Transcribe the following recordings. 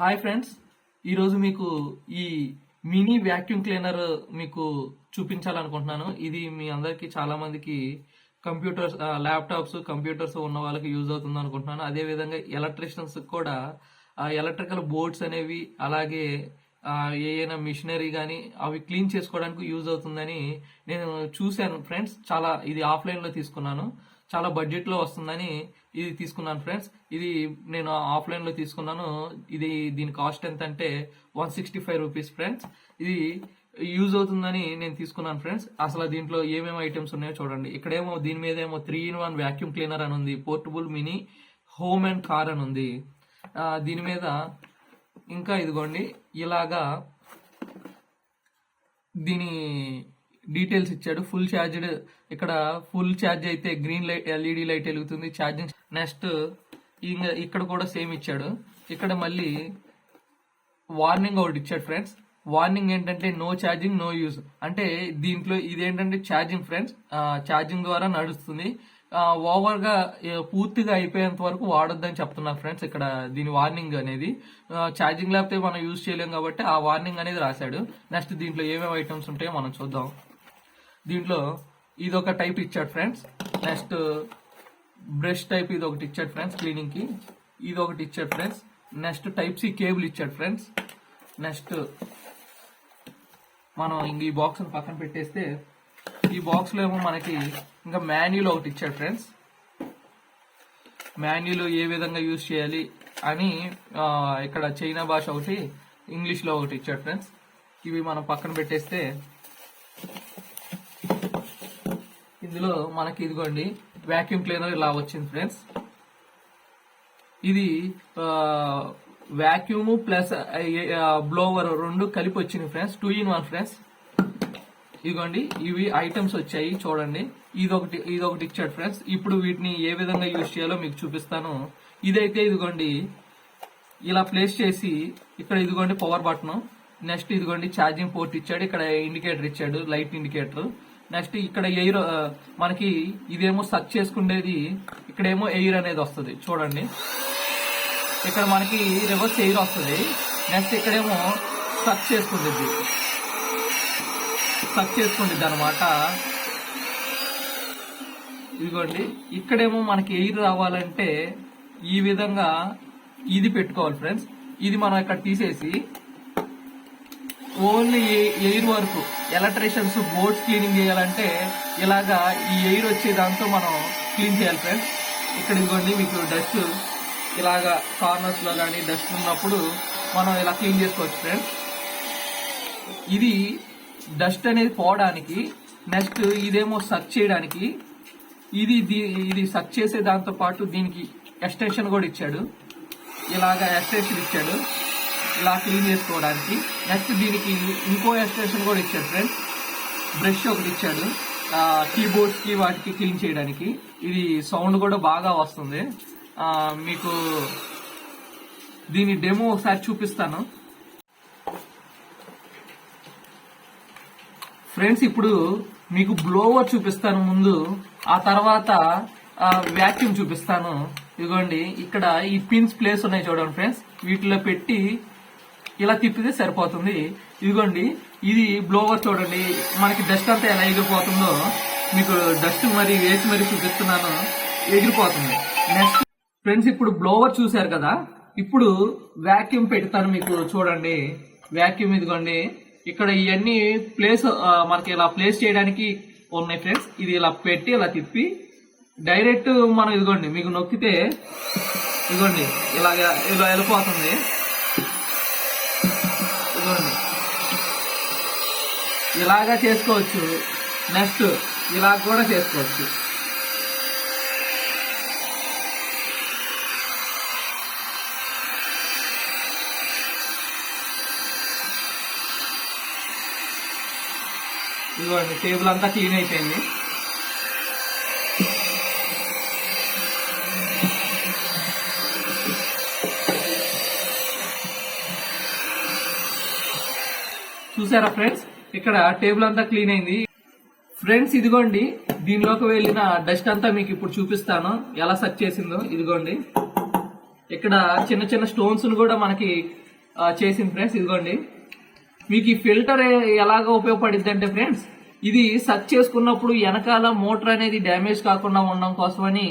Hi friends, ఈరోజు మీకు ఈ మినీ వ్యాక్యూమ్ క్లీనర్ మీకు చూపించాలనుకుంటున్నాను. ఇది మీ అందరికి చాలా మందికి కంప్యూటర్స్, ల్యాప్టాప్స్, కంప్యూటర్స్ ఉన్న వాళ్ళకి యూజ్ అవుతుంది అనుకుంటున్నాను. అదేవిధంగా ఎలక్ట్రీషియన్స్ కూడా ఎలక్ట్రికల్ బోర్డ్స్ అనేవి, అలాగే ఏదైనా మిషనరీ కానీ అవి క్లీన్ చేసుకోవడానికి యూజ్ అవుతుందని నేను చూశాను ఫ్రెండ్స్. ఇది ఆఫ్లైన్లో తీసుకున్నాను, చాలా బడ్జెట్లో వస్తుందని ఇది తీసుకున్నాను ఫ్రెండ్స్. ఇది నేను ఆఫ్లైన్లో తీసుకున్నాను. దీని కాస్ట్ ఎంత అంటే 165 రూపీస్ ఫ్రెండ్స్. ఇది యూజ్ అవుతుందని నేను తీసుకున్నాను ఫ్రెండ్స్. అసలు దీంట్లో ఏమేమి ఐటమ్స్ ఉన్నాయో చూడండి. ఇక్కడేమో దీని మీద ఏమో 3-in-1 వ్యాక్యూమ్ క్లీనర్ అని ఉంది, portable mini home and car అని ఉంది. దీని మీద ఇంకా ఇదిగోండి ఇలాగా దీని డీటెయిల్స్ ఇచ్చాడు. ఫుల్ ఛార్జ్డ్, ఇక్కడ ఫుల్ ఛార్జ్ అయితే గ్రీన్ లైట్, ఎల్ఈడి లైట్ వెలుగుతుంది, ఛార్జింగ్. నెక్స్ట్ ఇక్కడ కూడా సేమ్ ఇచ్చాడు. ఇక్కడ మళ్ళీ వార్నింగ్ ఒకటి ఇచ్చాడు ఫ్రెండ్స్. వార్నింగ్ ఏంటంటే నో ఛార్జింగ్ నో యూజ్, అంటే దీంట్లో ఇదేంటంటే ఛార్జింగ్ ఫ్రెండ్స్, ఛార్జింగ్ ద్వారా నడుస్తుంది. ఓవర్ గా పూర్తిగా అయిపోయేంత వరకు వాడొద్దని చెప్తున్నారు ఫ్రెండ్స్. ఇక్కడ దీని వార్నింగ్ అనేది ఛార్జింగ్ లేకపోతే మనం యూజ్ చేయలేం కాబట్టి ఆ వార్నింగ్ అనేది రాశాడు. నెక్స్ట్ దీంట్లో ఏమేమి ఐటమ్స్ ఉంటాయో మనం చూద్దాం. దీంట్లో ఇదొక టైప్ ఇచ్చాడు ఫ్రెండ్స్. నెక్స్ట్ బ్రష్ టైప్ ఇది ఒకటి ఇచ్చాడు ఫ్రెండ్స్ క్లీనింగ్ కి. ఇది ఒకటి ఇచ్చాడు friends. Next type C cable ఇచ్చాడు ఫ్రెండ్స్. నెక్స్ట్ మనం ఇంక ఈ బాక్స్ పక్కన పెట్టేస్తే, ఈ బాక్స్ లో ఏమో మనకి ఇంకా మాన్యువల్ ఒకటి ఇచ్చాడు ఫ్రెండ్స్. మాన్యువల్ ఏ విధంగా యూజ్ చేయాలి అని ఇక్కడ చైనా భాష ఒకటి, ఇంగ్లీష్ లో ఒకటి ఇచ్చాడు ఫ్రెండ్స్. ఇవి మనం పక్కన పెట్టేస్తే ఇందులో మనకి ఇదిగోండి వ్యాక్యూమ్ క్లీనర్ ఇలా వచ్చింది ఫ్రెండ్స్. ఇది వ్యాక్యూమ్ ప్లస్ బ్లోవర్ రెండు కలిపి వచ్చింది ఫ్రెండ్స్. 2-in-1 friends. ఇదిగోండి ఇవి ఐటమ్స్ వచ్చాయి చూడండి. ఇదొకటి ఇచ్చాడు ఫ్రెండ్స్. ఇప్పుడు వీటిని ఏ విధంగా యూజ్ చేయాలో మీకు చూపిస్తాను. ఇదైతే ఇదిగోండి ఇలా ప్లేస్ చేసి, ఇక్కడ ఇదిగోండి పవర్ బటన్. నెక్స్ట్ ఇదిగోండి ఛార్జింగ్ పోర్ట్ ఇచ్చాడు. ఇక్కడ ఇండికేటర్ ఇచ్చాడు, లైట్ ఇండికేటర్. నెక్స్ట్ ఇక్కడ ఎయిర్, మనకి ఇదేమో సర్చ్ చేసుకునేది, ఇక్కడేమో ఎయిర్ అనేది వస్తుంది చూడండి. ఇక్కడ మనకి రివర్స్ ఎయిర్ వస్తుంది. నెక్స్ట్ ఇక్కడేమో సర్చ్ చేసుకుంటుంది అనమాట. ఇదిగోండి ఇక్కడేమో మనకి ఎయిర్ రావాలంటే ఈ విధంగా ఇది పెట్టుకోవాలి ఫ్రెండ్స్. ఇది మనం ఇక్కడ తీసేసి ఓన్లీ ఎయిర్ వరకు, ఎలక్ట్రీషియన్స్ బోర్డ్స్ క్లీనింగ్ చేయాలంటే ఇలాగా ఈ ఎయిర్ వచ్చే దాంతో మనం క్లీన్ చేయాలి ఫ్రెండ్స్. ఇక్కడ ఇదిగోండి మీకు డస్ట్ ఇలాగా కార్నర్స్ లో కానీ డస్ట్ ఉన్నప్పుడు మనం ఇలా క్లీన్ చేసుకోవచ్చు ఫ్రెండ్స్. ఇది డస్ట్ అనేది పోవడానికి. నెక్స్ట్ ఇదేమో సర్చ్ చేయడానికి. ఇది సర్చ్ చేసే దాంతో పాటు దీనికి ఎక్స్టెన్షన్ కూడా ఇచ్చాడు. ఇలాగా ఎక్స్టెన్షన్ ఇచ్చాడు ఇలా క్లీన్ చేసుకోవడానికి. నెక్స్ట్ దీనికి ఇంకో ఎక్స్టెన్షన్ కూడా ఇచ్చాడు ఫ్రెండ్స్. బ్రష్ ఒకటి ఇచ్చాడు కీబోర్డ్స్ కి వాటికి క్లీన్ చేయడానికి. ఇది సౌండ్ కూడా బాగా వస్తుంది. మీకు దీని డెమో ఒకసారి చూపిస్తాను ఫ్రెండ్స్. ఇప్పుడు మీకు బ్లోవర్ చూపిస్తాను ముందు, ఆ తర్వాత వ్యాక్యూమ్ చూపిస్తాను. ఇదిగోండి ఇక్కడ ఈ పిన్స్ ప్లేస్ ఉన్నాయి చూడండి ఫ్రెండ్స్. వీటిలో పెట్టి ఇలా తిప్పితే సరిపోతుంది. ఇదిగోండి ఇది బ్లోవర్ చూడండి, మనకి డస్ట్ అంతా ఎలా ఎగిరిపోతుందో మీకు డస్ట్ వేసి మరి చూపిస్తున్నాను, ఎగిరిపోతుంది. నెక్స్ట్ ఫ్రెండ్స్ ఇప్పుడు బ్లోవర్ చూశారు కదా, ఇప్పుడు వ్యాక్యూమ్ పెడతాను మీకు చూడండి. వ్యాక్యూమ్ ఇదిగోండి ఇక్కడ ఇవన్నీ ప్లేస్ మనకి ఇలా ప్లేస్ చేయడానికి ఉన్నాయి ఫ్రెండ్స్. ఇది ఇలా పెట్టి ఇలా తిప్పి డైరెక్ట్ మనం ఇదిగోండి మీకు నొక్కితే ఇదిగోండి ఇలా వెళ్ళిపోతుంది. ఇదిగోండి ఇలాగా చేసుకోవచ్చు. నెక్స్ట్ ఇలా కూడా చేసుకోవచ్చు. ఇదిగోండి టేబుల్ అంతా క్లీన్ అయిపోయింది. చూసారా ఫ్రెండ్స్, ఇక్కడ టేబుల్ అంతా క్లీన్ అయింది ఫ్రెండ్స్. ఇదిగోండి దీనిలోకి వెళ్ళిన డస్ట్ అంతా మీకు ఇప్పుడు చూపిస్తాను ఎలా సర్చ్ చేసిందో. ఇదిగోండి ఇక్కడ చిన్న చిన్న స్టోన్స్ కూడా మనకి చేసింది ఫ్రెండ్స్. ఇదిగోండి మీకు ఈ ఫిల్టర్ ఎలాగ ఉపయోగపడుద్ది అంటే ఫ్రెండ్స్, ఇది సర్చ్ చేసుకున్నప్పుడు వెనకాల మోటార్ అనేది డ్యామేజ్ కాకుండా ఉండడం కోసమని,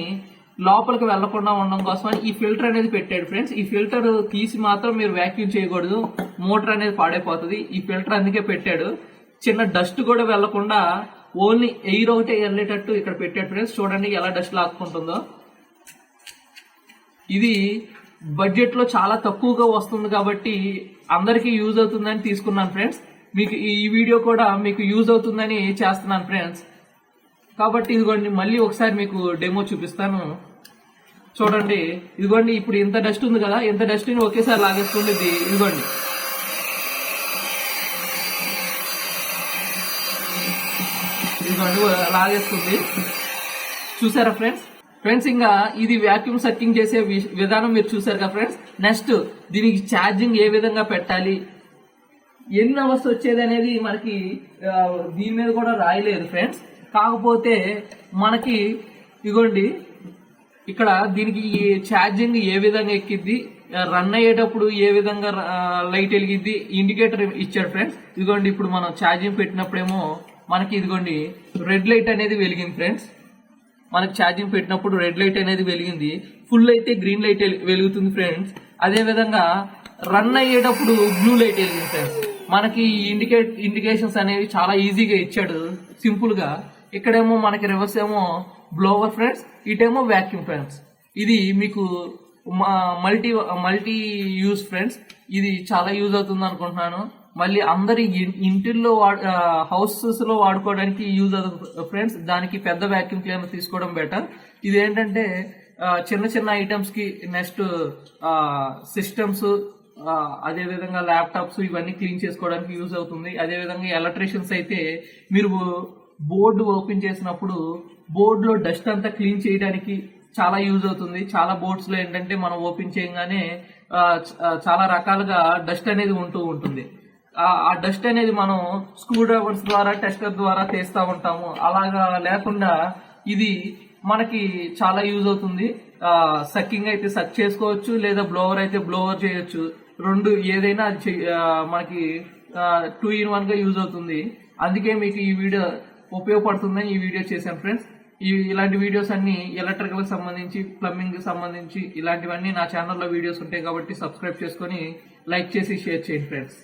లోపలికి వెళ్లకుండా ఉండడం కోసమని ఈ ఫిల్టర్ అనేది పెట్టాడు ఫ్రెండ్స్. ఈ ఫిల్టర్ తీసి మాత్రం మీరు వ్యాక్యూమ్ చేయకూడదు, మోటార్ అనేది పాడైపోతుంది. ఈ ఫిల్టర్ అందుకే పెట్టాడు. చిన్న డస్ట్ కూడా వెళ్లకుండా ఓన్లీ ఎయిర్ ఒకటే వెళ్ళేటట్టు ఇక్కడ పెట్టాడు ఫ్రెండ్స్. చూడండి ఎలా డస్ట్ లాక్కుంటుందో. ఇది బడ్జెట్ లో చాలా తక్కువగా వస్తుంది కాబట్టి అందరికీ యూజ్ అవుతుందని తీసుకున్నాను ఫ్రెండ్స్. మీకు ఈ వీడియో కూడా మీకు యూజ్ అవుతుందని చేస్తున్నాను ఫ్రెండ్స్. కాబట్టి ఇదిగోండి మళ్ళీ ఒకసారి మీకు డెమో చూపిస్తాను. చూడండి ఇదిగోండి ఇప్పుడు ఇంత డస్ట్ ఉంది కదా, ఇంత డస్ట్ ని ఒకేసారి లాగేసుకోండి. ఇదిగోండి లాగేస్తుంది, చూసారా ఫ్రెండ్స్. ఫ్రెండ్స్ ఇంకా ఇది వ్యాక్యూమ్ సర్కింగ్ చేసే విధానం మీరు చూసారు కదా ఫ్రెండ్స్. నెక్స్ట్ దీనికి ఛార్జింగ్ ఏ విధంగా పెట్టాలి, ఎన్ని అవర్స్ వచ్చేది అనేది మనకి దీని మీద కూడా రాయలేదు ఫ్రెండ్స్. కాకపోతే మనకి ఇదిగోండి ఇక్కడ దీనికి ఛార్జింగ్ ఏ విధంగా ఎక్కిద్ది, రన్ అయ్యేటప్పుడు ఏ విధంగా లైట్ వెలిగిద్ది, ఇండికేటర్ ఇచ్చాడు ఫ్రెండ్స్. ఇదిగోండి ఇప్పుడు మనం ఛార్జింగ్ పెట్టినప్పుడేమో మనకి ఇదిగోండి రెడ్ లైట్ అనేది వెలిగింది ఫ్రెండ్స్. మనకి ఛార్జింగ్ పెట్టినప్పుడు రెడ్ లైట్ అనేది వెలిగింది, ఫుల్ అయితే గ్రీన్ లైట్ వెలుగుతుంది ఫ్రెండ్స్. అదే విధంగా రన్ అయ్యేటప్పుడు బ్లూ లైట్ వెలిగింది ఫ్రెండ్స్. మనకి ఇండికేషన్స్ అనేవి చాలా ఈజీగా ఇచ్చాడు, సింపుల్ గా. ఇక్కడేమో మనకి రివర్స్ ఏమో బ్లోవర్ ఫ్రెండ్స్, ఇటేమో వ్యాక్యూమ్ ఫ్రెండ్స్. ఇది మీకు మల్టీ యూజ్ ఫ్రెండ్స్. ఇది చాలా యూజ్ అవుతుంది అనుకుంటున్నాను. మళ్ళీ అందరి ఇంటిల్లో హౌసెస్ లో వాడుకోవడానికి యూజ్ అవుతుంది ఫ్రెండ్స్. దానికి పెద్ద వ్యాక్యూమ్ క్లీనర్ తీసుకోవడం బెటర్. ఇది ఏంటంటే చిన్న చిన్న ఐటమ్స్ కి, నెక్స్ట్ సిస్టమ్స్, అదే విధంగా ల్యాప్టాప్స్ ఇవన్నీ క్లీన్ చేసుకోవడానికి యూజ్ అవుతుంది. అదే విధంగా ఎలక్ట్రీషియన్స్ అయితే మీరు బోర్డు ఓపెన్ చేసినప్పుడు బోర్డు లో డస్ట్ అంతా క్లీన్ చేయడానికి చాలా యూజ్ అవుతుంది. చాలా బోర్డ్స్ లో ఏంటంటే మనం ఓపెన్ చేయగానే చాలా రకాలుగా డస్ట్ అనేది ఉంటూ ఉంటుంది. ఆ డస్ట్ అనేది మనం స్క్రూ డ్రైవర్స్ ద్వారా, టెస్టర్ ద్వారా తీస్తూ ఉంటాము. అలాగా లేకుండా ఇది మనకి చాలా యూజ్ అవుతుంది. సక్కింగ్ అయితే సక్ చేసుకోవచ్చు, లేదా బ్లోవర్ అయితే బ్లోవర్ చేయొచ్చు. రెండు ఏదైనా మనకి 2 in 1 గా యూజ్ అవుతుంది. అందుకే మీకు ఈ వీడియో ఉపయోగపడుతుందని ఈ వీడియో చేశాను ఫ్రెండ్స్. ఇలాంటి వీడియోస్ అన్ని ఎలక్ట్రికల్ సంబంధించి, ప్లంబింగ్ సంబంధించి ఇలాంటివన్నీ నా ఛానల్లో వీడియోస్ ఉంటాయి కాబట్టి సబ్స్క్రైబ్ చేసుకొని లైక్ చేసి షేర్ చేయండి ఫ్రెండ్స్.